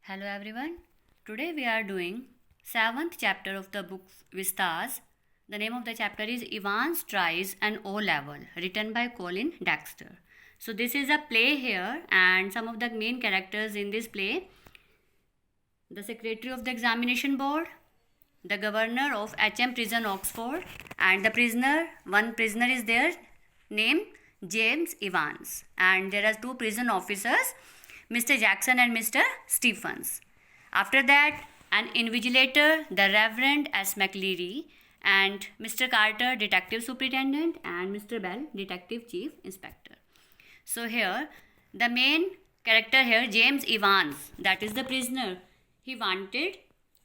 Hello everyone. Today we are doing 7th chapter of the book Vistas. The name of the chapter is Evans Tries an O Level, written by Colin Dexter. So this is a play here, and some of the main characters in this play: the secretary of the examination board, the governor of HM prison Oxford, and the prisoner. One prisoner is there named James Evans, and there are two prison officers, Mr. Jackson and Mr. Stephens. After that, an invigilator, the Reverend S. McLeary, and Mr. Carter, detective superintendent, and Mr. Bell, detective chief inspector. So here, the main character here, James Evans, that is the prisoner. He wanted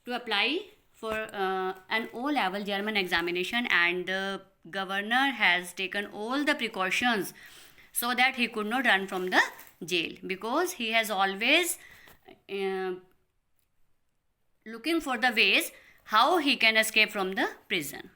to apply for an O-level German examination, and the governor has taken all the precautions so that he could not run from the jail, because he has always looking for the ways how he can escape from the prison.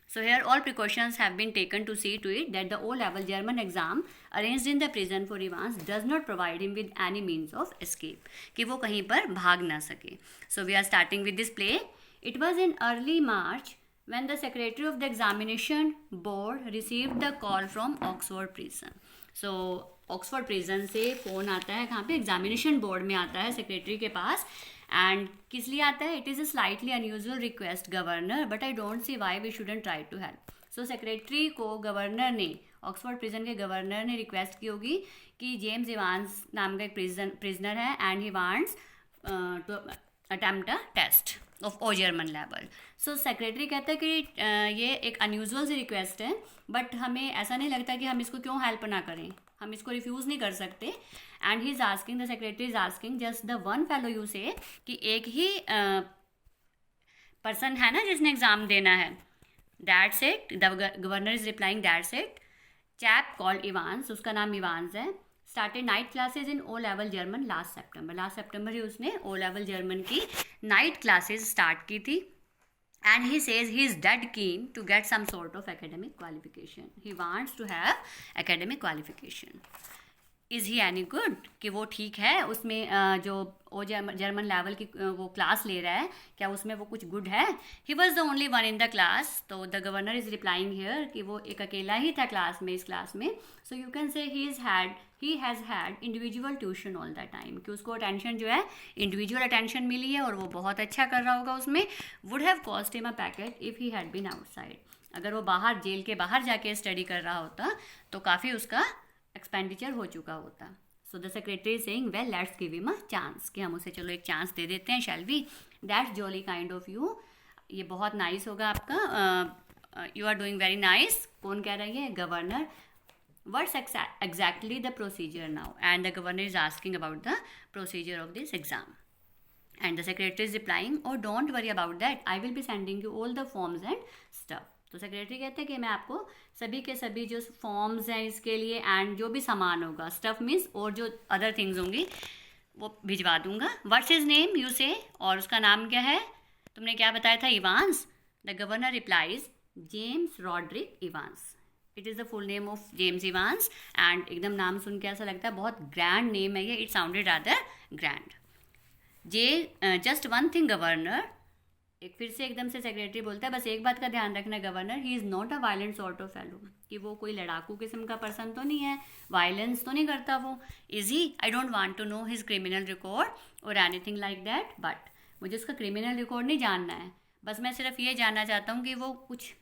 So here all precautions have been taken to see to it that the O-level German exam arranged in the prison for Evans does not provide him with any means of escape, कि वो कहीं पर भाग ना सके. So we are starting with this play. It was in early March when the secretary of the examination board received the call from Oxford prison. So Oxford prison से phone आता है, कहाँ पे, एग्जामिनेशन बोर्ड में आता है secretary के पास. And किस लिए आता है? It is a slightly unusual request governor, but I don't see why we shouldn't try to help. So secretary को गवर्नर ने, ऑक्सफोर्ड प्रिजन के गवर्नर ने रिक्वेस्ट की होगी कि जेम्स इवांस नाम का एक प्रिजनर है and he wants to attempt a test of O German level. So secretary कहता है कि ये एक अनयूजुअल सी रिक्वेस्ट है, बट हमें ऐसा नहीं लगता कि हम इसको क्यों हेल्प ना करें, हम इसको रिफ्यूज़ नहीं कर सकते. And he is asking, the secretary is asking just the one fellow you से, कि एक ही पर्सन है ना जिसने एग्ज़ाम देना है. That's it. The governor is replying that's it. Chap called Evans, उसका नाम इवांस है, started night classes in O level German last September ही उसने ओ लेवल जर्मन की नाइट क्लासेज स्टार्ट की थी. And he says he is dead keen to get some sort of academic qualification. He wants to have academic qualification. Is he any good? कि वो ठीक है उसमें जो ओ जर्मन लेवल की वो क्लास ले रहा है, क्या उसमें वो कुछ गुड है? He was the only one in the class. तो the governor is replying here कि वो एक अकेला ही था क्लास में, इस क्लास में. So you can say he has had individual tuition all the time, कि उसको अटेंशन जो है इंडिविजुअल अटेंशन मिली है और वो बहुत अच्छा कर रहा होगा उसमें. would have cost him a packet if he had been outside. अगर वो बाहर जेल के बाहर जाके स्टडी कर रहा होता तो काफ़ी उसका एक्सपेंडिचर हो चुका होता. So the secretary saying well let's give him a chance, कि हम उसे चलो एक चांस दे देते हैं, shall we. That's jolly kind of you, ये बहुत नाइस होगा आपका. You are doing very nice. कौन कह रही है? Governor. What's exactly the procedure now? And the governor is asking about the procedure of this exam. And the secretary is replying, oh don't worry about that, I will be sending you all the forms and stuff. तो secretary कहते हैं कि मैं आपको सभी के सभी जो फॉर्म्स हैं इसके लिए एंड जो भी सामान होगा, स्टफ मीन्स और जो अदर थिंग्स होंगी, वो भिजवा दूंगा. व्हाट्स हिज नेम यू से, और उसका नाम क्या है? तुमने क्या बताया था? Evans. The governor replies James Rodrick Evans. It is the full name of James Evans. And एकदम नाम सुन के ऐसा लगता है बहुत ग्रैंड नेम है ये. It sounded rather grand. Just one thing governor, एक फिर से एकदम से सेक्रेटरी बोलता है, बस एक बात का ध्यान रखना governor, he is not a violent sort of fellow, कि वो कोई लड़ाकू किस्म का पर्सन तो नहीं है, वायलेंस तो नहीं करता वो. Is he? I don't want to know his criminal record और एनीथिंग लाइक दैट, बट मुझे उसका क्रिमिनल रिकॉर्ड नहीं जानना है, बस मैं सिर्फ ये जानना चाहता हूँ कि वो कुछ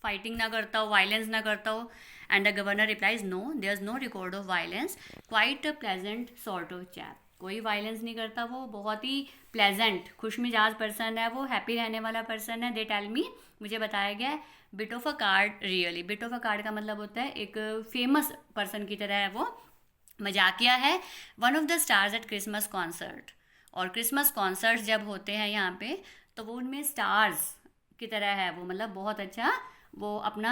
फाइटिंग ना करता हो, वायलेंस ना करता हो. And the governor replies no, there is no record of violence, quite a pleasant sort of chap. कोई वायलेंस नहीं करता वो, बहुत ही प्लेजेंट खुश मिजाज पर्सन है वो, हैप्पी रहने वाला पर्सन है. दे टेल मी, मुझे बताया गया है. Bit of a card, really. Bit of a card का मतलब होता है एक फेमस पर्सन की तरह है वो, मजाकिया है. One of the stars eight Christmas concert. और क्रिसमस कॉन्सर्ट जब होते हैं यहाँ पे तो वो उनमें स्टार्स की तरह है वो, मतलब बहुत अच्छा वो अपना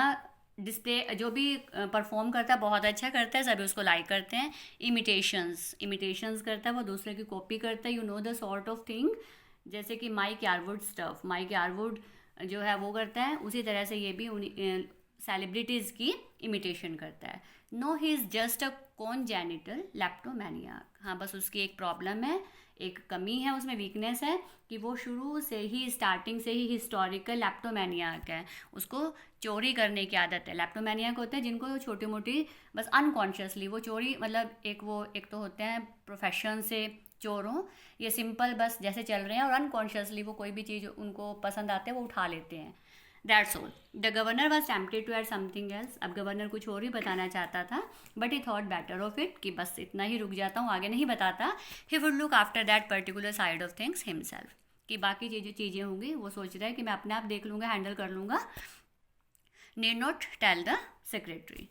डिस्प्ले जो भी परफॉर्म करता है बहुत अच्छा करता है, सभी उसको लाइक करते हैं. इमिटेशंस करता है वो, दूसरे की कॉपी करता है. You know the sort of thing, जैसे कि माइक यारवुड स्टफ, माइक यारवुड जो है वो करता है, उसी तरह से ये भी सेलिब्रिटीज़ की इमिटेशन करता है. No he is just a congenital kleptomaniac. हाँ, बस उसकी एक प्रॉब्लम है, एक कमी है उसमें, वीकनेस है कि वो शुरू से ही, स्टार्टिंग से ही हिस्टोरिकल लेप्टोमेनियाक है। उसको चोरी करने की आदत है। लेप्टोमेनियाक होते हैं जिनको छोटी मोटी बस अनकॉन्शियसली वो चोरी, मतलब एक तो होते हैं प्रोफेशन से चोर हों, ये सिंपल बस जैसे चल रहे हैं और अनकॉन्शियसली वो कोई भी चीज़ उनको पसंद आते हैं वो उठा लेते हैं। That's all. The governor was tempted to add something else. अब गवर्नर कुछ और ही बताना चाहता था, but he thought better of it कि बस इतना ही रुक जाता हूँ, आगे नहीं बताता। He would look after that particular side of things himself, कि बाकी जो चीज़ें होंगी वो सोच रहा है कि मैं अपने आप देख लूँगा, हैंडल कर लूँगा। Need not tell the secretary.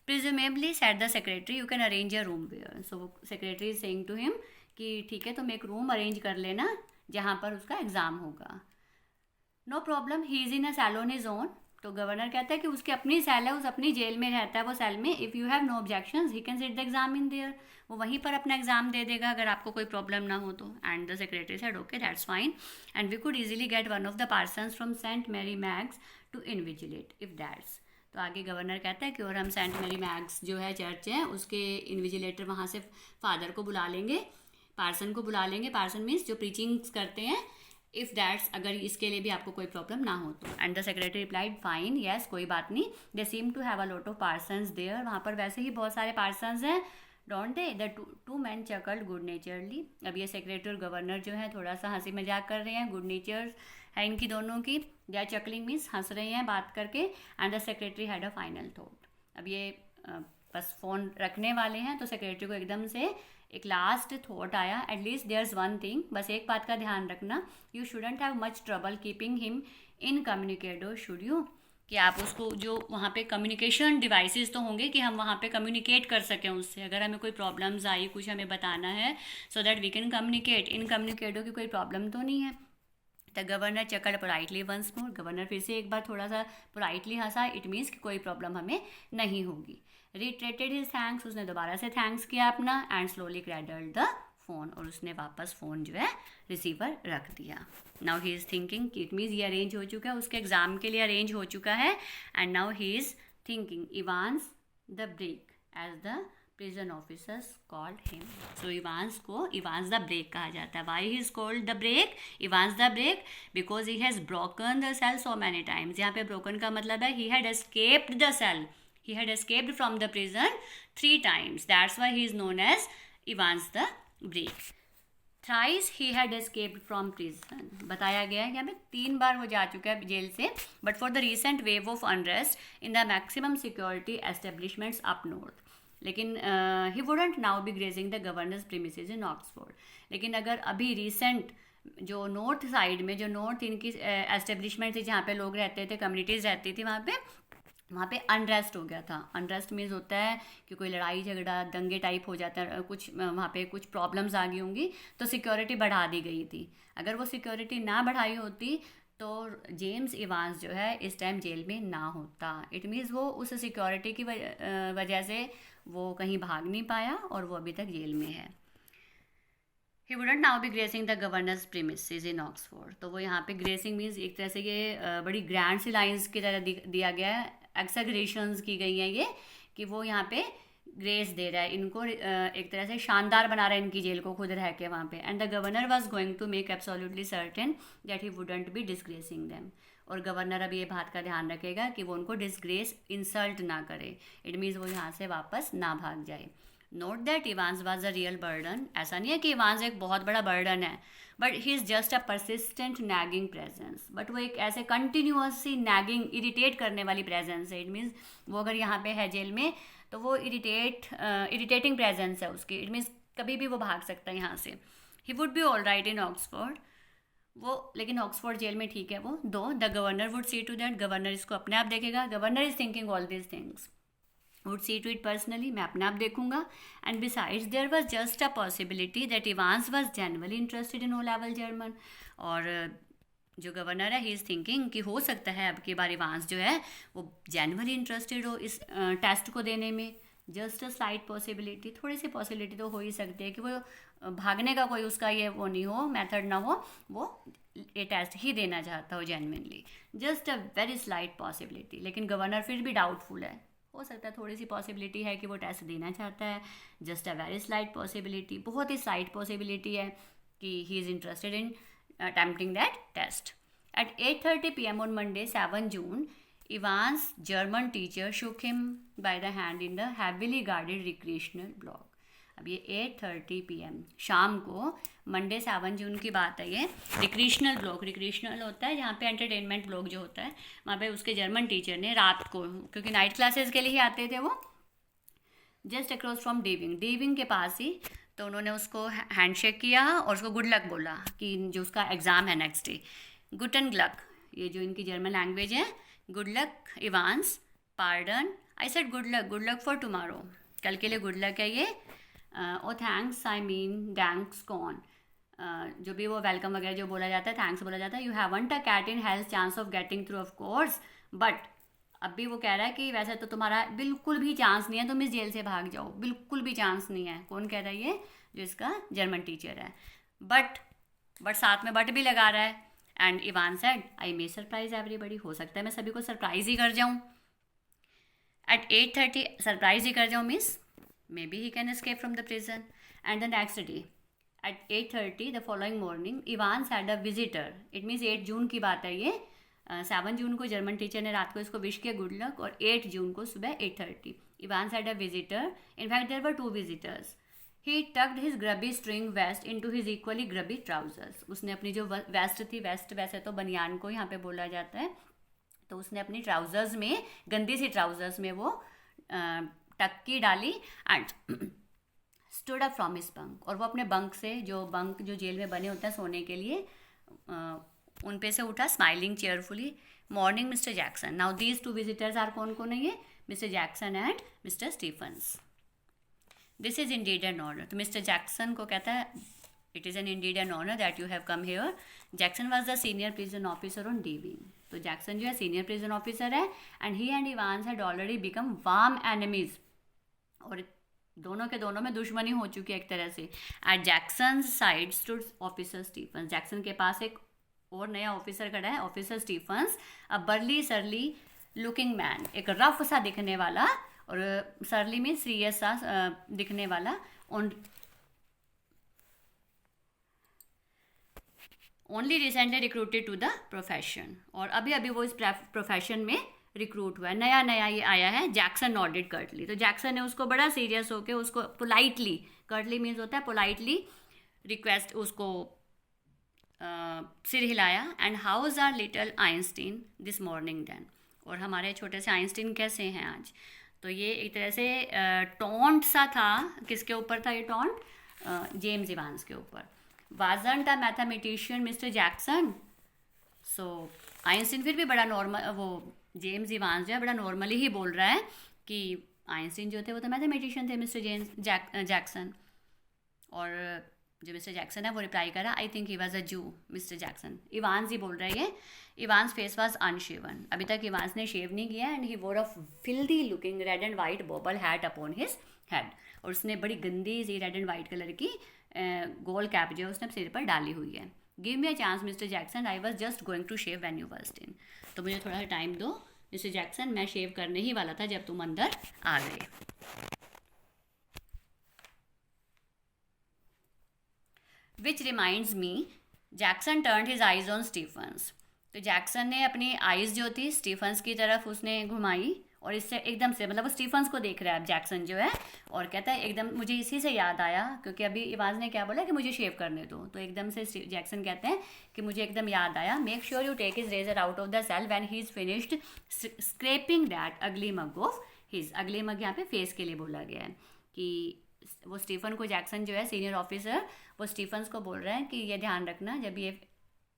Presumably said the secretary you can arrange a room where. So secretary is saying to him कि ठीक है, तुम एक रूम अरेंज कर लेना जहाँ पर उसका एग्ज़ाम होगा। No problem, he is in a cell on his own. तो गवर्नर कहता है कि उसकी अपनी सेल है, उस अपनी जेल में रहता है वो सेल में। If you have no objections he can sit the exam in there. वो वहीं पर अपना एग्जाम दे देगा अगर आपको कोई प्रॉब्लम ना हो तो। And the secretary said okay that's fine and we could easily get one of the parsons from Saint Mary Mags to invigilate if that's. तो आगे गवर्नर कहता है कि और हम सेंट मैरी मैग्स जो है चर्च है उसके इन्विजिलेटर वहाँ से फादर को बुला लेंगे, पार्सन को बुला लेंगे। पार्सन मीन्स जो प्रीचिंग्स करते हैं। इफ़ दैट्स, अगर इसके लिए भी आपको कोई प्रॉब्लम ना हो तो। And the secretary replied fine yes, कोई बात नहीं। They seem to have a lot of parsons there. वहाँ पर वैसे ही बहुत सारे पार्सन्स हैं, don't they. The two men chuckled good naturally. अब ये सेक्रेटरी और गवर्नर जो है थोड़ा सा हंसी मजाक कर रहे हैं, गुड नेचर है इनकी दोनों की। दे आर चकलिंग मीन्स हंस रहे हैं बात करके। And the secretary had a final thought. अब ये बस फ़ोन रखने वाले हैं तो सेक्रेटरी को एकदम से एक लास्ट थॉट आया, at least there is one thing, बस एक बात का ध्यान रखना, you shouldn't have much trouble keeping him in communicator should you. कि आप उसको, जो वहाँ पे कम्युनिकेशन डिवाइसेस तो होंगे कि हम वहाँ पे कम्युनिकेट कर सकें उससे, अगर हमें कोई प्रॉब्लम्स आई, कुछ हमें बताना है, so that we can communicate. इन कम्युनिकेटो की कोई प्रॉब्लम तो नहीं है। The governor chuckled politely once more. Governor फिर से एक बार थोड़ा सा पोलाइटली हंसा, इट मीन्स कि कोई प्रॉब्लम हमें नहीं होगी। रिट्रेटेड हिज थैंक्स, उसने दोबारा से थैंक्स किया अपना। एंड स्लोली क्रैडल्ड द फ़ोन, और उसने वापस फ़ोन जो है रिसीवर रख दिया। नाउ ही इज़ थिंकिंग कि इट मीन्स ये अरेंज हो चुका है, उसके एग्ज़ाम के लिए अरेंज हो चुका है। And now he is thinking Evans the break as the prison officers called him. So Evans the break कहा जाता है। Why he is called the break, Evans the break, because he has broken the cell so many times. यहाँ पे broken का मतलब है he had escaped the cell, he had escaped from the prison 3 times. That's why he is known as Ivan's the Break. Thrice he had escaped from prison. बताया गया है कि हमें 3 बार वो जा चुका है जेल से, but for the recent wave of unrest in the maximum security establishments up north. लेकिन he wouldn't now be grazing the governor's premises in Oxford. लेकिन अगर अभी recent जो नॉर्थ साइड में, जो नॉर्थ इनकी एस्टेब्लिशमेंट थी जहाँ पे लोग रहते थे, कम्युनिटीज़ रहती थी, वहाँ पे अनरेस्ट हो गया था। अनरेस्ट मीन्स होता है कि कोई लड़ाई झगड़ा, दंगे टाइप हो जाता है, कुछ वहाँ पे कुछ प्रॉब्लम्स आ गई होंगी, तो सिक्योरिटी बढ़ा दी गई थी। अगर वो सिक्योरिटी ना बढ़ाई होती तो जेम्स इवांस जो है इस टाइम जेल में ना होता। इट मीन्स वो उस सिक्योरिटी की वजह से वो कहीं भाग नहीं पाया और वो अभी तक जेल में है। He wouldn't now be gracing the governor's premises in Oxford. तो वो यहाँ पे ग्रेसिंग मीन्स एक तरह से ये बड़ी ग्रैंड सी लाइन्स की तरह दिया गया है, एक्सग्रेशंस की गई हैं ये, कि वो यहाँ पे ग्रेस दे रहा है इनको, एक तरह से शानदार बना रहा है इनकी जेल को खुद रह के वहाँ पे। And the governor was going to make absolutely certain that he wouldn't be disgracing them. और गवर्नर अब ये बात का ध्यान रखेगा कि वो उनको डिसग्रेस, इंसल्ट ना करे। इट मीन्स वो यहाँ से वापस ना भाग जाए। Note that Evans was a real burden. ऐसा नहीं है कि इवांस एक बहुत बड़ा बर्डन है, but he is just a persistent nagging presence. But वो एक ऐसे कंटिन्यूसली नैगिंग, इरिटेट करने वाली प्रेजेंस है। इट मीन्स वो अगर यहाँ पे है जेल में तो वो इरिटेटिंग प्रेजेंस है उसकी। इट मीन्स कभी भी वो भाग सकता है यहाँ से। He would be all right in Oxford. वो लेकिन ऑक्सफोर्ड जेल में ठीक है वो। Though the governor would see to that, governor इसको अपने आप देखेगा। Governor is thinking all these things, would see to it personally, मैं अपने आप देखूंगा। And besides there was just a possibility that Evans was genuinely interested in O level German. और जो गवर्नर है ही इज़ थिंकिंग कि हो सकता है अब की बार इवांस जो है वो जेन्युइनली इंटरेस्टेड हो इस टेस्ट को देने में। जस्ट अ स्लाइट पॉसिबिलिटी, थोड़ी सी पॉसिबिलिटी तो हो ही सकती है कि वो भागने का कोई उसका ये वो नहीं हो, मेथड ना हो, वो ये टेस्ट ही देना चाहता हो genuinely. Just a very slight possibility. लेकिन गवर्नर फिर भी डाउटफुल है, हो सकता है थोड़ी सी पॉसिबिलिटी है कि वो टेस्ट देना चाहता है, just a very slight possibility, बहुत ही स्लाइट पॉसिबिलिटी है कि he is interested in attempting that test. At 8:30 p.m. on Monday, 7 June, Ivan's German teacher shook him by the hand in the heavily guarded recreational block. अब ये 8:30 p.m. शाम को, Monday 7 जून की बात है ये. रिक्रिएशनल ब्लॉक, रिक्रिएशनल होता है जहाँ पे एंटरटेनमेंट ब्लॉक जो होता है, वहाँ पे उसके जर्मन टीचर ने रात को, क्योंकि नाइट क्लासेस के लिए ही आते थे वो, जस्ट अक्रॉस फ्रॉम डेविंग के पास ही, तो उन्होंने उसको हैंडशेक किया और उसको गुड लक बोला कि जो उसका एग्ज़ाम है नेक्स्ट डे. गुटन लक, ये जो इनकी जर्मन लैंग्वेज है, good luck Evans, pardon, I said good luck for tomorrow, कल के लिए गुड लक है ये. ओ थैंक्स, आई मीन डैंक्स कॉन, जो भी वो वेलकम वगैरह जो बोला जाता है, थैंक्स बोला जाता है. You haven't a cat in hell's chance of getting through of course, but अब भी वो कह रहा है कि वैसे तो तुम्हारा बिल्कुल भी चांस नहीं है, तुम इस जेल से भाग जाओ, बिल्कुल भी चांस नहीं है. कौन कह रहा है ये? जो इसका जर्मन टीचर है. बट साथ में बट भी लगा रहा है. And Ivan said, I may surprise everybody, हो सकता है मैं सभी को सरप्राइज ही कर जाऊँ. एट 8:30 सरप्राइज ही कर जाऊँ means may be he can escape from the prison. And the next day at 8:30 the following morning Evans had a visitor. It means 8 जून की बात है ये. 7 जून को जर्मन टीचर ने रात को इसको विश किया गुड लक, और 8 जून को सुबह 8:30 Evans had a visitor. In fact there were 2 visitors. He tucked his grubby string vest into his equally grubby trousers. उसने अपनी जो वेस्ट थी, वेस्ट वैसे तो बनियान को यहाँ पे बोला जाता है, तो उसने अपनी ट्राउजर्स में, गंदी सी ट्राउजर्स में वो टक्की डाली. And stood up from his bunk, और वो अपने बंक से, जो बंक जो जेल में बने होते हैं सोने के लिए, उन पे से उठा, smiling cheerfully. Morning mister Jackson. Now these 2 visitors are कौन कौन है ये? Mister Jackson and mister Stephens. This is indeed an honour. तो मिस्टर जैक्सन को कहता है, it is an indeed an honour that you have come here. Jackson was the senior prison officer on D wing. तो Jackson जो है senior prison officer है, and he and Evans had already become warm enemies, और दोनों के दोनों में दुश्मनी हो चुकी है एक तरह से. At Jackson side stood officer Stephens. Jackson के पास एक और नया ऑफिसर खड़ा है, officer Stephens, a burly surly looking man, एक रफ सा दिखने वाला, और सरली में सीरियस सा दिखने वाला, only recently recruited to the profession. और अभी अभी वो इस प्रोफेशन में रिक्रूट हुआ है, नया नया ये आया है. Jackson nodded Curtly. तो जैक्सन ने उसको बड़ा सीरियस होकर उसको पोलाइटली, कर्टली मीन्स होता है पोलाइटली, रिक्वेस्ट, उसको सिर हिलाया. And how is our little Einstein this morning then. और हमारे छोटे से आइंस्टीन कैसे हैं आज. तो ये एक तरह से टॉन्ट सा था. किसके ऊपर था ये टॉन्ट? जेम्स इवान्स के ऊपर. Wasn't a mathematician mister Jackson. So Einstein फिर भी बड़ा नॉर्मल, वो जेम्स इवान्स जो है बड़ा नॉर्मली ही बोल रहा है कि आइंस्टीन जो थे वो तो मैथमेटिशियन थे मिस्टर जैक्सन. और जो मिस्टर जैक्सन है वो रिप्लाई करा, I think he was a जू मिस्टर जैक्सन. इवान्स ही बोल रहा है ये. Evans face was unshaven. अभी तक इवान्स ने शेव नहीं किया. And he wore a filthy looking red and white bobble hat upon his head. और उसने बड़ी गंदी सी रेड एंड वाइट कलर की गोल कैप जो है उसने सिर पर डाली हुई है. Give me a chance mister Jackson, I was just going to shave when you burst in. तो मुझे थोड़ा सा टाइम दो मिस्टर जैक्सन, मैं शेव करने ही वाला था जब तुम अंदर आ गए. Which reminds me, Jackson turned his eyes on Stephens. तो जैक्सन ने अपनी आइज़ जो थी स्टीफन्स की तरफ उसने घुमाई, और इससे एकदम से, मतलब वो स्टीफन्स को देख रहा है अब जैक्सन जो है, और कहता है एकदम मुझे इसी से याद आया, क्योंकि अभी इवाज ने क्या बोला कि मुझे शेव करने दो. तो एकदम से जैक्सन कहते हैं कि मुझे एकदम याद आया. Make sure you take his razor out of the cell when he is finished scraping that ugly mug of his. अगली मग यहाँ पे फेस के लिए बोला गया है कि वो स्टीफन को, जैक्सन जो है सीनियर ऑफिसर, वो स्टीफन्स को बोल रहे हैं कि ये ध्यान रखना जब ये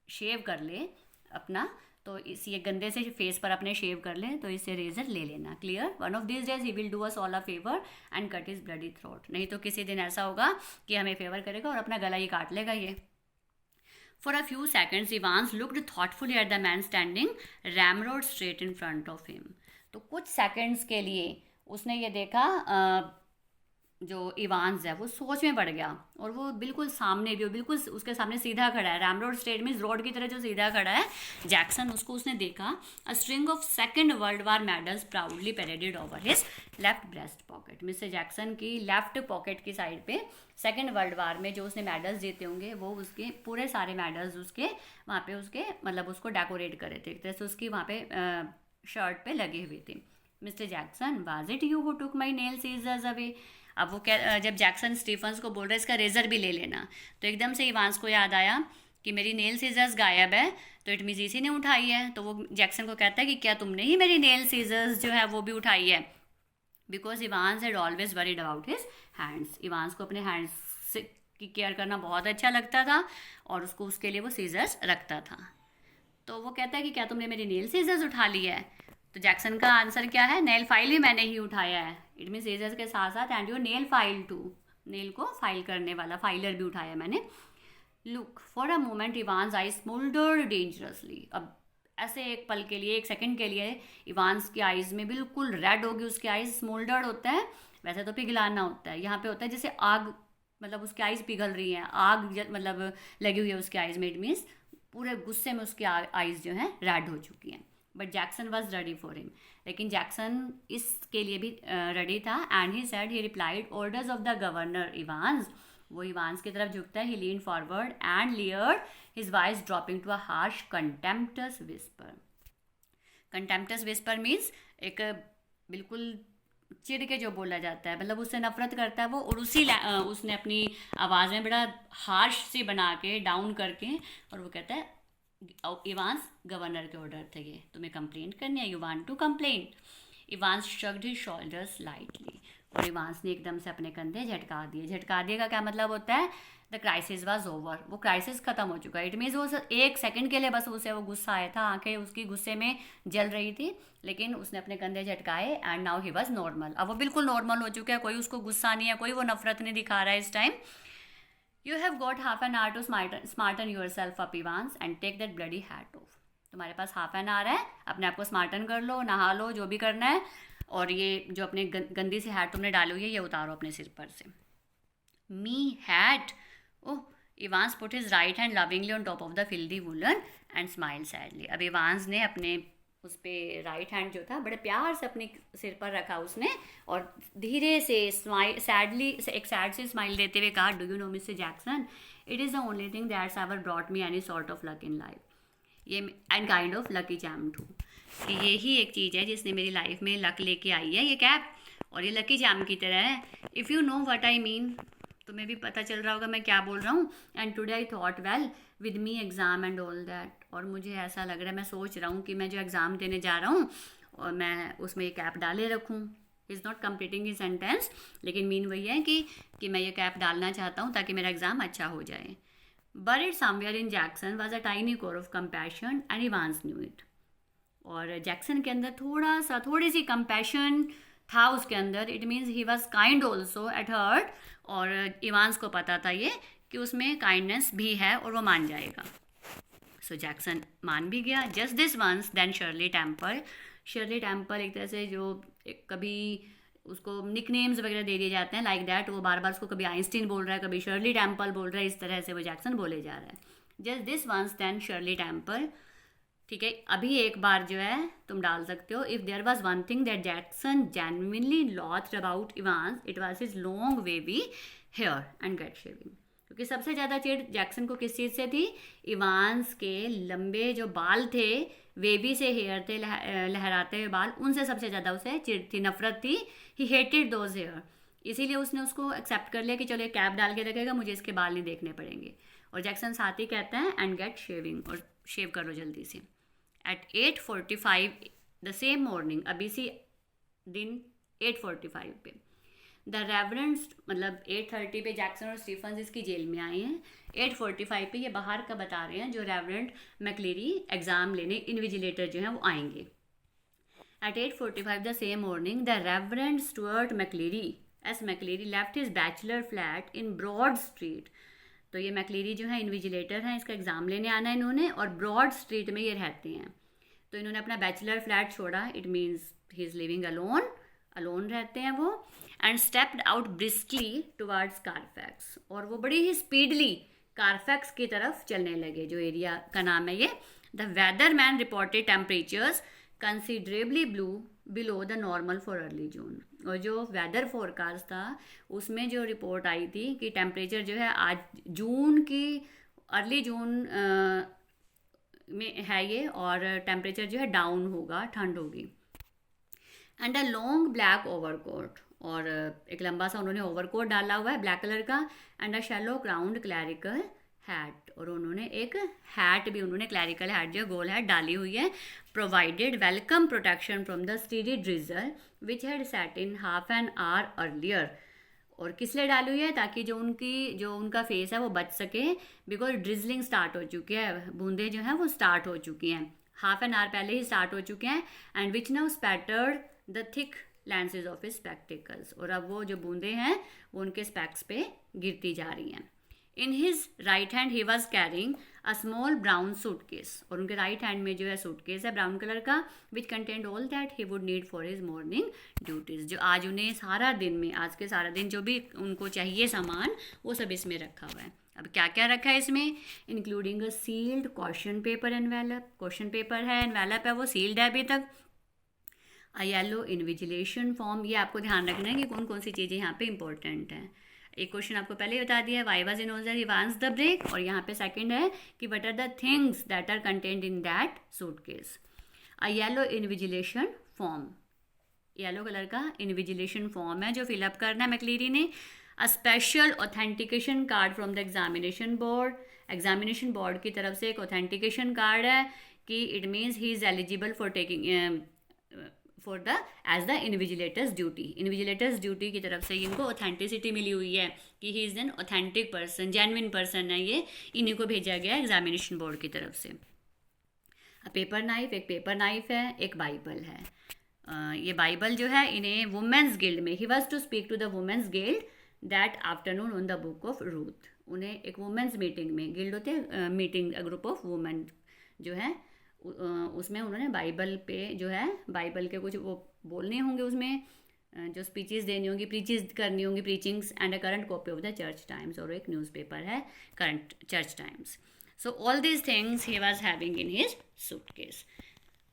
शेव कर ले अपना, तो इस ये गंदे से फेस पर अपने शेव कर ले तो इससे रेजर ले लेना. Clear? One of this days he will do us all a favour and cut his bloody throat. नहीं तो किसी दिन ऐसा होगा कि हमें फेवर करेगा और अपना गला ही काट लेगा ये. For a few seconds Evans looked thoughtfully at the man standing ramrod straight in front of him. तो कुछ सेकेंड्स के लिए उसने ये देखा जो इवांस है वो सोच में पड़ गया, और वो बिल्कुल सामने भी, बिल्कुल उसके सामने सीधा खड़ा है, रैम रोड स्ट्रेट में रोड की तरह जो सीधा खड़ा है जैक्सन, उसको उसने देखा। A string of second world war medals proudly paraded over his left breast pocket. Mister Jackson की लेफ्ट पॉकेट की साइड पे सेकेंड वर्ल्ड वार में जो उसने मेडल्स जीते होंगे वो उसके पूरे सारे मेडल्स उसके वहाँ पे उसके मतलब उसको डेकोरेट करे थे, एक तरह से उसकी वहाँ पे शर्ट पे लगे हुए थे। Mister Jackson, was it you who took my nail scissors away? अब वो क्या, जब जैक्सन स्टीफन्स को बोल रहा है इसका रेजर भी ले लेना, तो एकदम से इवांस को याद आया कि मेरी नेल सीजर्स गायब है, तो इट मीन्स इसी ने उठाई है। तो वो जैक्सन को कहता है कि क्या तुमने ही मेरी नेल सीजर्स जो है वो भी उठाई है? Because Evans had always worried about his hands. Evans को अपने हैंड्स की केयर करना बहुत अच्छा लगता था, और उसको उसके लिए वो सीजर्स रखता था। तो वो कहता है कि क्या तुमने मेरी नेल सीजर्स उठा ली है? तो जैक्सन का आंसर क्या है? नेल फाइल भी मैंने ही उठाया है। इट मीन सीजर्स के साथ साथ and your nail file too, nail को फाइल करने वाला फाइलर भी उठाया मैंने। Look for a moment Evans I smouldered dangerously. अब ऐसे एक पल के लिए, एक सेकंड के लिए इवांस की आइज में बिल्कुल रेड होगी उसकी आइज। स्मोल्डर्ड होता है, वैसे तो पिघलाना होता है, यहाँ पे होता है जैसे आग, मतलब उसकी आइज पिघल रही है, आग मतलब लगी हुई है उसकी आइज में। इट मीन्स पूरे गुस्से में उसकी आइज जो है रेड हो चुकी हैं। But Jackson was ready for him, लेकिन जैक्सन इसके लिए भी रेडी था। And he said, he replied, orders of the governor Evans. वो इवांस की तरफ झुकता है। He lean forward and leered, his voice dropping to a harsh contemptuous whisper. Contemptuous whisper means एक बिल्कुल चिढ़ के जो बोला जाता है, मतलब उससे नफरत करता है वो, और उसने अपनी आवाज़ में बड़ा हार्श सी बना के, डाउन करके, और वो कहता है इवांस, गवर्नर के ऑर्डर थे ये, तुम्हें कंप्लेंट करनी है, you want to complain? Evans shrugged his shoulders lightly, और इवांस ने एकदम से अपने कंधे झटका दिए। झटका दिए का क्या मतलब होता है? द क्राइसिस वाज ओवर, वो क्राइसिस खत्म हो चुका है। इट मीन्स वो एक सेकंड के लिए बस उसे वो गुस्सा आया था, आंखें उसकी गुस्से में जल रही थी, लेकिन उसने अपने कंधे झटकाए and now he was normal. अब वो बिल्कुल नॉर्मल हो चुका है, कोई उसको गुस्सा नहीं है, कोई वो नफरत नहीं दिखा रहा है इस time. You have got half an hour to smarten yourself up Evans and take that bloody hat off. तुम्हारे पास हाफ एन आवर है, अपने आप को स्मार्टन कर लो, नहा लो, जो भी करना है, और ये जो अपने गंदी सी हैट तुमने डाली हुई है ये उतारो अपने सिर पर से। Me hat? Oh, Evans put his right hand lovingly on top of the filthy woollen and smile sadly. अब इवांस ने अपने उस पर राइट हैंड जो था बड़े प्यार से अपने सिर पर रखा उसने, और धीरे से स्माइल, सैडली, एक सैड से स्माइल देते हुए कहा, do you know mister Jackson, it is the only thing that's ever brought me any sort of luck in life, ये and kind of lucky charm too, कि ये ही एक चीज़ है जिसने मेरी लाइफ में लक लेके आई है, ये कैप, और ये लकी चैम की तरह है। If you know what I mean, तुम्हें भी पता चल रहा होगा मैं क्या बोल रहा हूँ। And today I thought well with me exam and all that, और मुझे ऐसा लग रहा है, मैं सोच रहा हूँ कि मैं जो एग्ज़ाम देने जा रहा हूँ और मैं उसमें ये कैप डाले रखूँ। Is not completing he sentence, लेकिन मीन वही है कि मैं ये कैप डालना चाहता हूँ ताकि मेरा एग्ज़ाम अच्छा हो जाए। Buried somewhere in Jackson was a tiny core of compassion and Evans knew it. और जैक्सन के अंदर थोड़ी सी कंपैशन था उसके अंदर। It means he was kind also at heart, और इवांस को पता था ये कि उसमें काइंडनेस भी है और वो मान जाएगा। सो जैक्सन मान भी गया। Just this once then Shirley Temple. Shirley Temple एक तरह से जो कभी उसको निकनेम्स वगैरह दे दिए जाते हैं, लाइक दैट। वो बार बार उसको कभी आइंस्टीन बोल रहा है, कभी शर्ली टेम्पल बोल रहा है, इस तरह से वो जैक्सन बोले जा रहा है। Just this once then Shirley Temple, ठीक है, अभी एक बार जो है तुम डाल सकते हो। If there was one thing that Jackson genuinely lost about Evans, it was his long wavy hair and get shaving. क्योंकि सबसे ज़्यादा चिढ़ जैक्सन को किस चीज़ से थी? इवांस के लंबे जो बाल थे, वेवी से हेयर थे, लहराते हुए बाल, उनसे सबसे ज़्यादा उसे चिढ़ थी, नफरत थी। ही हेटेड दोज हेयर, इसीलिए उसने उसको एक्सेप्ट कर लिया कि चलो ये कैप डाल के रखेगा, मुझे इसके बाल नहीं देखने पड़ेंगे। और जैक्सन साथ ही कहता है एंड गेट शेविंग, और शेव करो जल्दी से। एट 8:45 द सेम मॉर्निंग, अभी सी दिन 8:45 पे, द रेवरेंड्स, मतलब 8:30 पे जैक्सन और स्टीफन्स इसकी जेल में आए हैं। 8:45 पे ये बाहर का बता रहे हैं, जो रेवरेंड मैक्लेरी एग्ज़ाम लेने इन्विजिलेटर जो हैं वो आएंगे। At 8:45 the same morning the reverend Stuart McLeery S McLeery left his bachelor flat in Broad Street. तो ये मैक्लेरी जो है इन्विजिलेटर हैं, इसका एग्ज़ाम लेने आना है इन्होंने, और ब्रॉड स्ट्रीट में ये रहते हैं। तो इन्होंने अपना बैचलर फ्लैट छोड़ा, it means he is living alone, alone रहते हैं वो, and stepped out briskly towards Carfax, और वो बड़ी ही स्पीडली कारफैक्स की तरफ चलने लगे, जो एरिया का नाम है ये। The weather man reported temperatures considerably below the normal for early June, और जो वेदर फोरकास्ट था उसमें जो रिपोर्ट आई थी कि टेम्परेचर जो है आज जून की अर्ली जून में है ये, और टेम्परेचर जो है डाउन होगा, ठंड होगी। And a long black overcoat, और एक लंबा सा उन्होंने ओवरकोट डाला हुआ है ब्लैक कलर का, and a shallow crowned clerical hat, और उन्होंने एक हैट भी, उन्होंने क्लैरिकल हैट जो गोल हैट डाली हुई है। Provided welcome protection from the steady drizzle which had set in half an our earlier, और किस लिए डाली हुई है, ताकि जो उनका फेस है वो बच सके, बिकॉज ड्रिजलिंग स्टार्ट हो चुकी है, बूंदें जो हैं वो स्टार्ट हो चुकी हैं, हाफ एन आवर पहले ही स्टार्ट हो चुके हैं। And which now spattered the thick lenses of his spectacles, और अब वो जो बूंदें हैं वो उनके स्पेक्स पे गिरती जा रही हैं। In his right hand he was carrying a small brown suitcase, और उनके राइट हैंड में जो है सूटकेस है ब्राउन कलर का, which contained all that he would need for his morning duties, जो आज उन्हें सारा दिन में, आज के सारा दिन जो भी उनको चाहिए सामान वो सब इसमें रखा हुआ है। अब क्या क्या रखा है इसमें, including a sealed question paper envelope, question paper है, एनवेलप है वो सील्ड है अभी तक। अ येलो इन्विजिलेशन फॉर्म, ये आपको ध्यान रखना है कि कौन कौन सी चीज़ें यहाँ पे इंपॉर्टेंट हैं। एक क्वेश्चन आपको पहले ही बता दिया है, वाई वाज इनोजर ही वांस द ब्रेक, और यहाँ पे सेकंड है कि what are the things that are content in that suitcase. A yellow invigilation form, yellow colour का इन्विजिलेशन फॉर्म है जो फिलअप करना है मैक्लेरी ने। A special authentication card from the examination board, examination board की तरफ से एक ऑथेंटिकेशन कार्ड है कि it means he is eligible for taking for the as the invigilators duty, invigilators duty की तरफ से इनको ऑथेंटिसिटी मिली हुई है कि he is an authentic person, genuine person है ये, इन्हीं को भेजा गया एग्जामिनेशन बोर्ड की तरफ से। पेपर नाइफ, एक पेपर नाइफ है, एक बाइबल है। ये बाइबल जो है इन्हें वुमेंस गिल्ड में, he was to speak to the women's guild that afternoon on the book of Ruth, उन्हें एक वुमेंस मीटिंग में, गिल्ड होते हैं मीटिंग, ग्रुप ऑफ वुमेन जो है उसमें उन्होंने बाइबल पे जो है, बाइबल के कुछ वो बोलने होंगे उसमें, जो स्पीचेस देनी होंगी, प्रीचेस करनी होंगी, preachings, and a current copy of the church times, और एक न्यूज़पेपर है current church times. So all these things he was having in his suitcase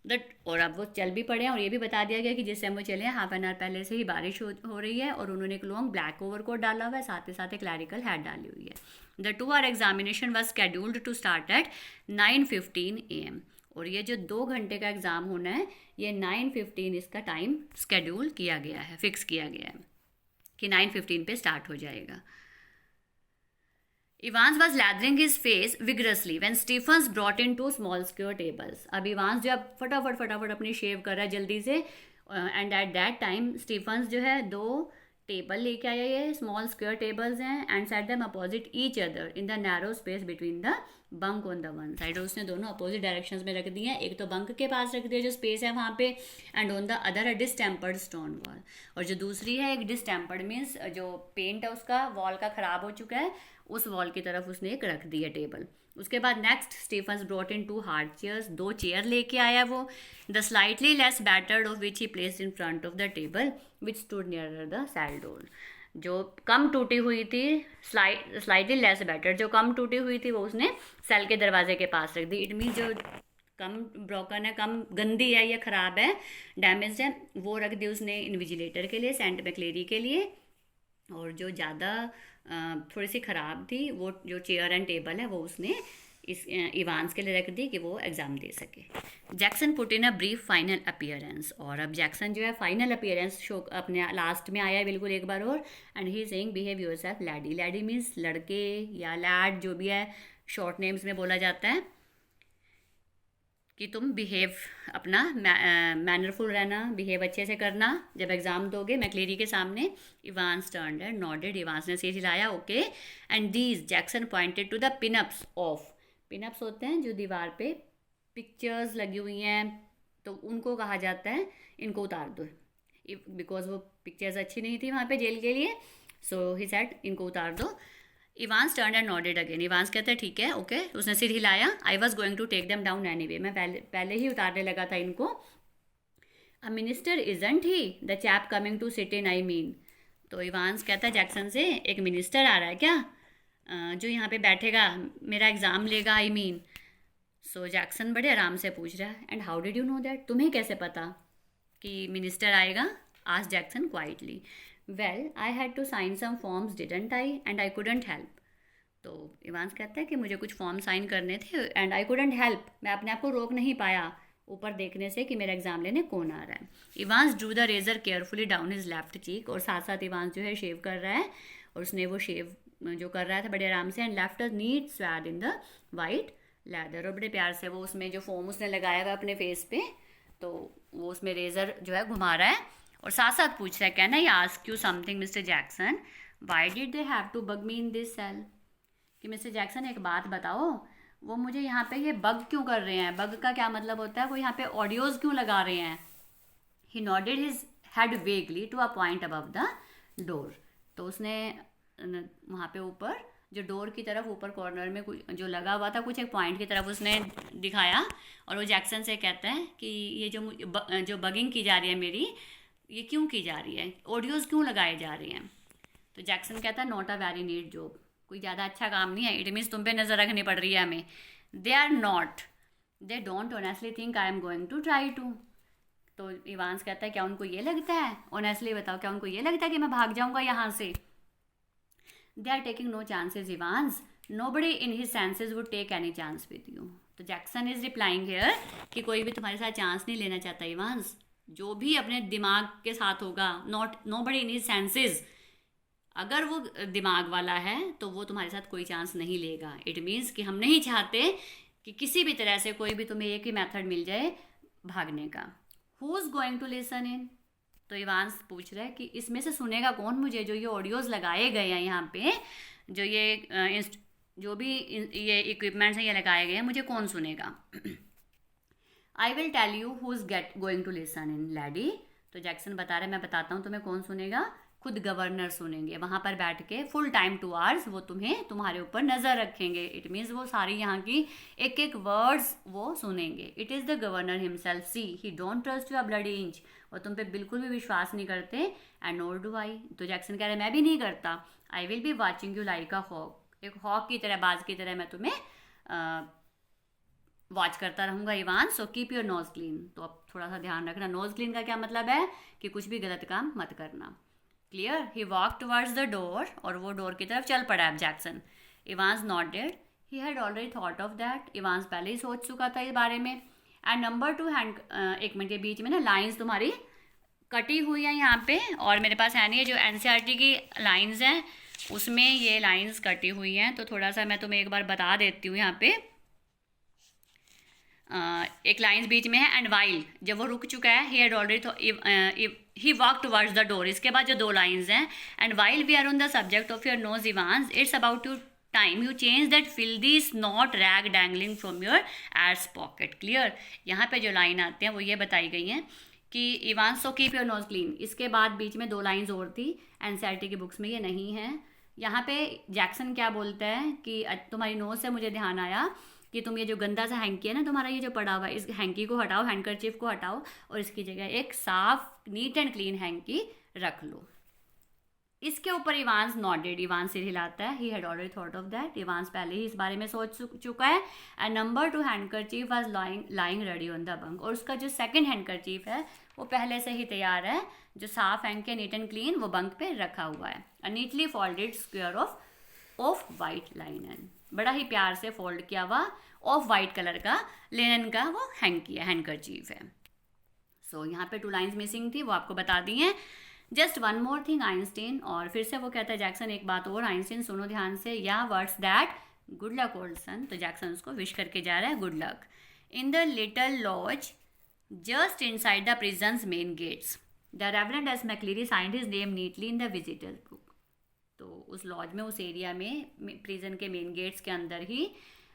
that, और अब वो चल भी पड़े हैं, और ये भी बता दिया गया कि जिस टाइम वो चले हैं हाफ एन आवर पहले से ही बारिश हो रही है, और उन्होंने एक लॉन्ग ब्लैक ओवरकोट डाला हुआ है, साथ ही साथ एक क्लैरिकल हैट डाली हुई है। The 2 hour examination was scheduled to start at 9:15 AM, और ये जो 2 घंटे का एग्ज़ाम होना है ये 9:15 इसका टाइम स्केड्यूल किया गया है, फिक्स किया गया है कि 9:15 पे स्टार्ट हो जाएगा। Evans was lathering his face vigorously when Stephens brought in 2 small square tables, अब इवांस जो अब फटाफट अपनी शेव कर रहा है जल्दी से, and at that time Stephens जो है 2 टेबल लेके आया, ये स्मॉल स्क्वायर टेबल्स हैं, and set them opposite each other in the narrow space between the bunk on the one side, और उसने दोनों अपोजिट डायरेक्शंस में रख दिए हैं, एक तो बंक के पास रख दिया जो स्पेस है वहाँ पे, and on the other a distempered stone wall, और जो दूसरी है एक डिस्टेम्पर्ड मीन्स जो पेंट है उसका वॉल का ख़राब हो चुका है, उस वॉल की तरफ उसने एक रख दी है टेबल। उसके बाद next Stephens brought in 2 hard chairs, 2 chair लेके आया वो, the slightly less battered of which he placed in front of the table which stood near the cell door, जो कम टूटी हुई थी, स्लाइटली लेस बैटर्ड, जो कम टूटी हुई थी वो उसने सेल के दरवाजे के पास रख दी। इट मीन्स जो कम ब्रोकन है, कम गंदी है या ख़राब है, डैमेज है, वो रख दी उसने इन्विजिलेटर के लिए, सेंट मैक्लेरी के लिए, और जो ज़्यादा थोड़ी सी ख़राब थी वो जो चेयर एंड टेबल है वो उसने इस इवांस के लिए रख दी कि वो एग्ज़ाम दे सके। Jackson put in a brief final appearance, और अब जैक्सन जो है फाइनल अपीयरेंस शो अपने लास्ट में आया है बिल्कुल एक बार और, and he saying behave yourself lady, lady means लड़के या लैड जो भी है शॉर्ट नेम्स में बोला जाता है, कि तुम बिहेव अपना मैनरफुल रहना, बिहेव अच्छे से करना जब एग्ज़ाम दोगे मैक्लेरी के सामने। Evans turned and nodded, Evans ने सिर हिलाया, okay. And these Jackson pointed to the pinups off, pinups होते हैं जो दीवार पे पिक्चर्स लगी हुई हैं तो उनको कहा जाता है इनको उतार दो, बिकॉज वो पिक्चर्स अच्छी नहीं थी वहाँ पे जेल के लिए, सो ही सेड इनको उतार दो। Evans turned and nodded again, Evans कहते हैं ठीक है ओके, उसने सिर हिलाया। I was going to take them down anyway, मैं पहले ही उतारने लगा था इनको, a minister isn't he the chap coming to sit in I mean. तो इवांस कहता है जैक्सन से, एक मिनिस्टर आ रहा है क्या जो यहाँ पे बैठेगा, मेरा एग्ज़ाम लेगा आई मीन। सो जैक्सन बड़े आराम से पूछ रहा है, and how did you know that, तुम्हें कैसे पता कि मिनिस्टर आएगा? आज Jackson quietly. Well I had to sign some forms didn't I and I couldn't help. तो इवांस कहता है कि मुझे कुछ फॉर्म साइन करने थे एंड आई कुडंट हेल्प, मैं अपने आप को रोक नहीं पाया ऊपर देखने से कि मेरा एग्जाम लेने कौन आ रहा है। Evans drew the razor carefully down his left cheek, और साथ साथ इवांस जो है शेव कर रहा है, और उसने वो शेव जो कर रहा था बड़े आराम से, and left a neat swathe in the white leather, और बड़े प्यार से वो उसमें जो फोम उसने लगाया हुआ अपने फेस पे, तो वो उसमें रेजर जो है घुमा रहा है, और साथ साथ पूछ रहा है, can I ask you something Mister Jackson, why did they have to bug me in this cell, कि मिस्टर जैक्सन एक बात बताओ, वो मुझे यहाँ पे ये बग क्यों कर रहे हैं? बग का क्या मतलब होता है? वो यहाँ पे ऑडियोज क्यों लगा रहे हैं? He nodded his head vaguely to a point above the door. तो उसने वहाँ पे ऊपर जो डोर की तरफ ऊपर कॉर्नर में कुछ जो लगा हुआ था, कुछ एक पॉइंट की तरफ उसने दिखाया, और वो जैक्सन से कहता है कि ये जो बगिंग की जा रही है मेरी, ये क्यों की जा रही है, ऑडियोज क्यों लगाए जा रहे हैं? तो जैक्सन कहता है, not a very neat job, कोई ज़्यादा अच्छा काम नहीं है, इट मीन्स तुम पे नज़र रखनी पड़ रही है हमें। They are not, they don't honestly think I am going to try to. तो इवांस कहता है, क्या उनको ये लगता है, ऑनेस्टली बताओ, क्या उनको ये लगता है कि मैं भाग जाऊंगा यहाँ से? They are taking no chances Evans, nobody in his senses would take any chance with you. तो जैक्सन इज रिप्लाइंग हेयर कि कोई भी तुम्हारे साथ चांस नहीं लेना चाहता इवांस, जो भी अपने दिमाग के साथ होगा, not nobody in his senses, अगर वो दिमाग वाला है तो वो तुम्हारे साथ कोई चांस नहीं लेगा। इट मीन्स कि हम नहीं चाहते कि किसी भी तरह से कोई भी तुम्हें एक ही मेथड मिल जाए भागने का। Who is going to listen in? तो इवांस पूछ रहा है कि इसमें से सुनेगा कौन मुझे, जो ये ऑडियोज लगाए गए हैं यहाँ पे, जो ये जो भी ये इक्विपमेंट्स हैं ये लगाए गए हैं, मुझे कौन सुनेगा? I will tell you who is going to listen in laddie. तो जैक्सन बता रहा है, मैं बताता हूँ तुम्हें कौन सुनेगा, खुद गवर्नर सुनेंगे, वहाँ पर बैठ के फुल टाइम 2 आवर्स वो तुम्हारे ऊपर नज़र रखेंगे। इट मीन्स वो सारी यहाँ की एक एक वर्ड्स वो सुनेंगे। It is the governor himself, see he don't trust you a bloody inch, वो तुम पे बिल्कुल भी विश्वास नहीं करते, एंड नोर डू आई। तो जैक्सन कह रहे हैं, मैं भी नहीं करता। I will be watching you like a hawk, एक हॉक की तरह, बाज की तरह मैं तुम्हें वॉच करता रहूँगा Ivan. So keep your nose clean. तो अब थोड़ा सा ध्यान रखना, नोज क्लीन का क्या मतलब है कि कुछ भी गलत काम मत करना। Clear? He walk towards the door, और वो डोर की तरफ चल पड़ा है Jackson. Evans noted, he had already thought of that, Evans पहले ही सोच चुका था इस बारे में। एंड नंबर 2 हैंड, एक मिनट के बीच में ना लाइंस तुम्हारी कटी हुई है यहाँ पे, और मेरे पास है नहीं, जो एनसीईआरटी की लाइंस हैं उसमें ये लाइंस कटी हुई हैं, तो थोड़ा सा मैं तुम्हें एक बार बता देती हूँ। यहाँ पे एक लाइंस बीच में है, एंड वाइल, जब वो रुक चुका है, he had already he walk towards the door, इसके बाद जो 2 लाइंस हैं, and while we are on the subject of your nose Evans, it's about to time you change that filthy snot rag dangling from your ads pocket. Clear? यहाँ पे जो line आते हैं वो ये बताई गई हैं कि Evans so keep your nose clean, इसके बाद बीच में 2 लाइंस और थी, एनसीईआरटी की बुक्स में ये नहीं है। यहाँ पे जैक्सन क्या बोलता है कि तुम्हारी नोज से मुझे ध्यान आया कि तुम ये जो गंदा सा हैंकी है ना तुम्हारा, ये जो पड़ा हुआ है, इस हैंकी को हटाओ, हैंडकरचीफ को हटाओ, और इसकी जगह एक साफ नीट एंड क्लीन हैंकी रख लो। इसके ऊपर इवांस नॉडेड, इवांस सिर हिलाता है। He had already thought of that, Evans पहले ही इस बारे में सोच चुका है। And number 2 handkerchief was lying ready on the bunk, और उसका जो सेकंड हैंडकरचीफ है वो पहले से ही तैयार है, जो साफ हैंकी नीट एंड क्लीन, वो बंक पे रखा हुआ है। A neatly folded square of white linen, बड़ा ही प्यार से फोल्ड किया हुआ ऑफ वाइट कलर का लिनन का वो हैंकी है, हैंडकरचीफ है। सो यहाँ पे 2 लाइंस मिसिंग थी, वो आपको बता दी हैं। Just one more thing Einstein, और फिर से वो कहता है जैक्सन, एक बात और आइंस्टीन सुनो ध्यान से, या words that good luck old son. तो जैक्सन उसको विश करके जा रहा है, good luck. In the little lodge just inside the prison's main gates, the reverend S McLeery signed his name neatly in the visitors book. तो उस laws में, उस एरिया में, प्रिजन के मेन गेट्स के अंदर ही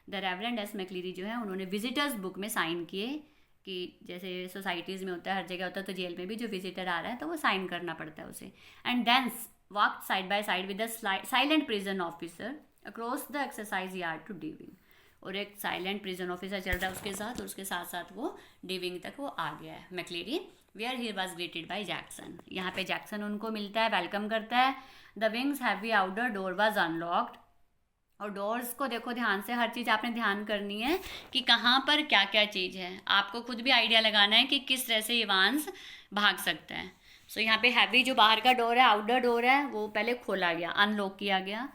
द रेवरेंड एस मैक्लीरी जो है उन्होंने विजिटर्स बुक में साइन किए, कि जैसे सोसाइटीज़ में होता है, हर जगह होता है, तो जेल में भी जो विजिटर आ रहा है तो वो साइन करना पड़ता है उसे। And thence walk side by side with the silent prison officer across the exercise yard to during, और एक साइलेंट प्रिजन ऑफिसर चल रहा है उसके साथ, और उसके साथ साथ वो डी विंग तक वो आ गया है। McLeery where he was greeted by Jackson, यहाँ पे जैक्सन उनको मिलता है, वेलकम करता है। The wing's heavy outer door was unlocked, और डोर्स को देखो ध्यान से, हर चीज़ आपने ध्यान करनी है कि कहाँ पर क्या क्या चीज़ है, आपको खुद भी आइडिया लगाना है कि किस तरह से इवांस भाग सकता है। सो यहाँ पे हैवी जो बाहर का डोर है, आउटर डोर है, वो पहले खोला गया, अनलॉक किया गया।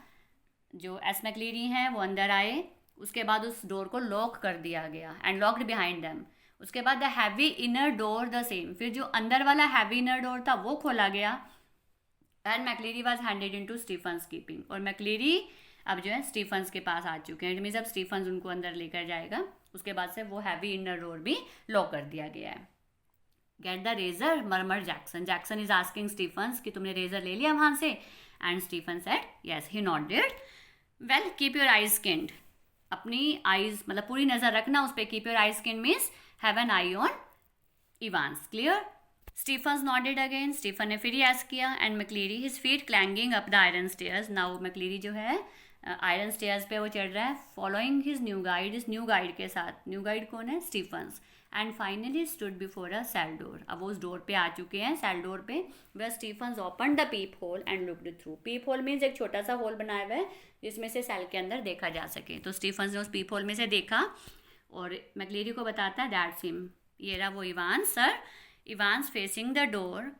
जो एस मैक्लेरी हैं वो अंदर आए, उसके बाद उस डोर को लॉक कर दिया गया एंड लॉक्ड बिहाइंड देम। उसके बाद the heavy inner door the same, फिर जो अंदर वाला हैवी इनर डोर था वो खोला गया and McLeery was handed into Stephens keeping, और मैक्लेरी अब जो है स्टीफन्स के पास आ चुके हैं। इट मीन्स अब स्टीफन्स उनको अंदर लेकर जाएगा। उसके बाद से वो हैवी इनर डोर भी लॉक कर दिया गया है। Get the razor murmur Jackson, Jackson is asking Stephens कि तुमने रेजर ले लिया वहाँ से, and Stephen said yes, he nodded. Well keep your eyes skinned, अपनी आईज मतलब पूरी नज़र रखना उस पर, keep your eyes skin means have an eye on Evans, clear. Stephens nodded again, Stephen ने फिर याद किया, and McLeery his feet clanging up the iron stairs, now McLeery जो है आयरन स्टेयर्स पे वो चढ़ रहा है, फॉलोइंग हिज न्यू गाइड, इस न्यू गाइड के साथ। न्यू गाइड कौन है? Stephens. And finally stood before a cell door, अब वो उस डोर पे आ चुके हैं, सेल डोर पे। Where Stephens open the peep hole and looked through, peep hole means एक छोटा सा होल बनाया हुआ है जिसमें से सेल के अंदर देखा जा सके। तो स्टीफन्स ने उस पीप होल में से देखा और मैक्लेरी को बताता है दैट्स हिम, ये रहा वो Evans sir. Evans facing the door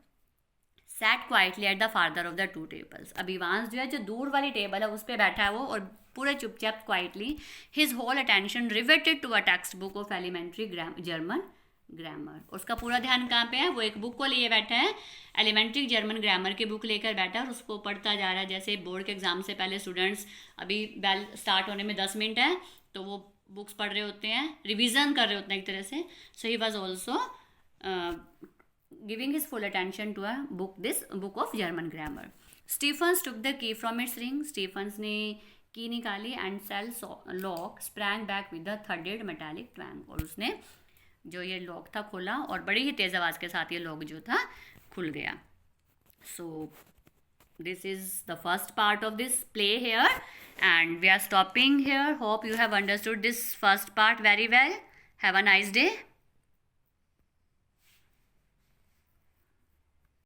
sat quietly at the farther of the two tables, अब इवांस जो है जो दूर वाली टेबल है उस पर बैठा है वो, और पूरे चुपचाप quietly. His whole attention riveted to a textbook of elementary German grammar, उसका पूरा ध्यान कहाँ पे है? वो एक बुक को लिए बैठा है, एलिमेंट्री जर्मन ग्रामर की बुक लेकर बैठा है और उसको पढ़ता जा रहा है। जैसे बोर्ड के एग्जाम से पहले स्टूडेंट्स, अभी बेल स्टार्ट होने में 10 मिनट है तो वो बुक्स पढ़ रहे होते हैं, रिविजन कर रहे होते हैं एक तरह से। So he was also giving his full attention to a book, this book of German grammar. Stephens took the key from its ring, Stephens ने की निकाली, and cell lock sprang back with the थर्डेड metallic twang, और उसने जो ये lock था खोला और बड़ी ही तेज़ आवाज़ के साथ ये लॉक जो था खुल गया। सो this is the first part of this play here, and we are stopping here. Hope you have understood this first part very well. Have a nice day.